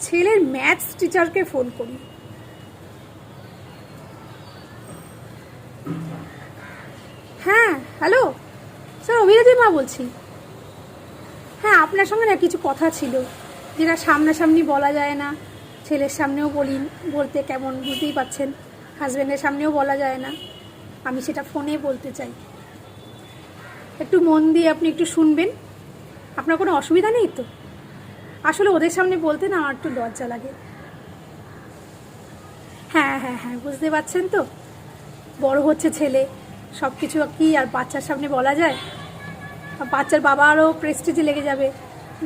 ছেলের ম্যাথস টিচারকে ফোন করি। হ্যাঁ হ্যালো স্যার, অভিরাজের মা বলছি। হ্যাঁ, আপনার সঙ্গে না কিছু কথা ছিল, যেটা সামনাসামনি বলা যায় না, ছেলের সামনেও বলতে কেমন বুঝতেই পাচ্ছেন, হাজব্যান্ডের সামনেও বলা যায় না, আমি সেটা ফোনে বলতে চাই। একটু মন দিয়ে আপনি একটু শুনবেন, আপনার কোনো অসুবিধা নেই তো? আসলে ওদের সামনে বলতে না আমার একটু লজ্জা লাগে। হ্যাঁ হ্যাঁ হ্যাঁ, বুঝতে পারছেন তো, বড় হচ্ছে ছেলে, সব কিছু কি আর বাচ্চার সামনে বলা যায়? বাচ্চার বাবারও প্রেস্টিজে লেগে যাবে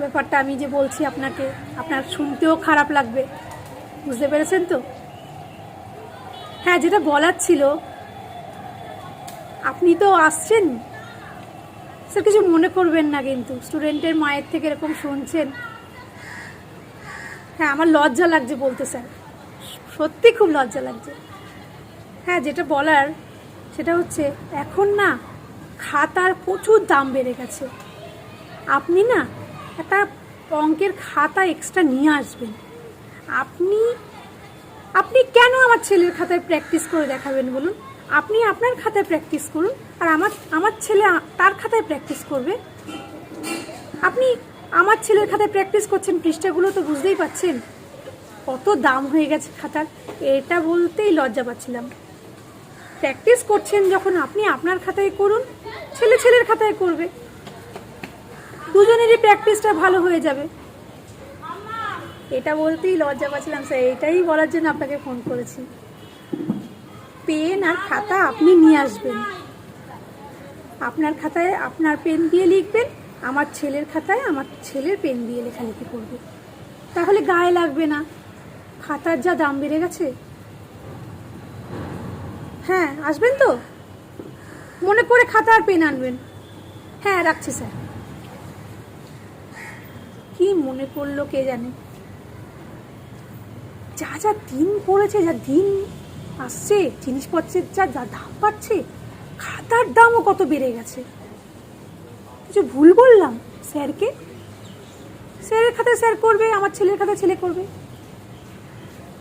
ব্যাপারটা, আমি যে বলছি আপনাকে, আপনার শুনতেও খারাপ লাগবে, বুঝতে পেরেছেন তো? হ্যাঁ, যেটা বলার ছিল, আপনি তো আসছেন স্যার, কিছু মনে করবেন না কিন্তু, স্টুডেন্টের মায়ের থেকে এরকম শুনছেন। হ্যাঁ, আমার লজ্জা লাগছে বলতে স্যার, সত্যি খুব লজ্জা লাগছে। হ্যাঁ, যেটা বলার সেটা হচ্ছে, এখন না খাতার প্রচুর দাম বেড়ে গেছে। আপনি না একটা অঙ্কের খাতা এক্সট্রা নিয়ে আসবেন। আপনি আপনি কেন আমার ছেলের খাতায় প্র্যাকটিস করে দেখাবেন বলুন? আপনি আপনার খাতায় প্র্যাকটিস করুন, আর আমার ছেলে তার খাতায় প্র্যাকটিস করবে। আপনি আমার ছেলের খাতায় প্র্যাকটিস করছেন, পৃষ্ঠাগুলো তো বুঝতেই পাচ্ছেন কত দাম হয়ে গেছে খাতার। এটা বলতেই লজ্জা পাচ্ছিলাম। প্র্যাকটিস করছেন যখন, আপনি আপনার খাতায় করুন, ছেলের খাতায় করবে, দুজনেরই প্র্যাকটিসটা ভালো হয়ে যাবে। এটা বলতেই লজ্জা পাচ্ছিলাম স্যার, এটাই বলার জন্য আপনাকে ফোন করেছি। পেন আর খাতা আপনি নিয়ে আসবেন, আপনার খাতায় আপনার পেন দিয়ে লিখবেন, আমার ছেলের খাতায় আমার ছেলের পেন দিয়ে লেখালেখি করবে, তাহলে গায়ে লাগবে না। খাতার যা দাম বেড়ে গেছে। হ্যাঁ, আসবেন তো, মনে করে খাতা আর পেন আনবেন। হ্যাঁ, রাখছি স্যার। কি মনে পড়লো কে জানে, যা যা দিন পড়েছে, যা দিন আসছে, জিনিসপত্রের যা যা দাম বাড়ছে, খাতার দামও কত বেড়ে গেছে। কিছু ভুল বললাম স্যারকে? স্যারের খাতায় স্যার করবে, আমার ছেলের খাতায় ছেলে করবে,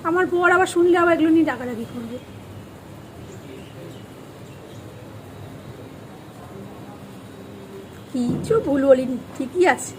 আমার বর আবার শুনলে আবার এগুলো নিয়ে ডাকাডাকি করবে। কিছু ভুল বলিনি, ঠিকই আছে।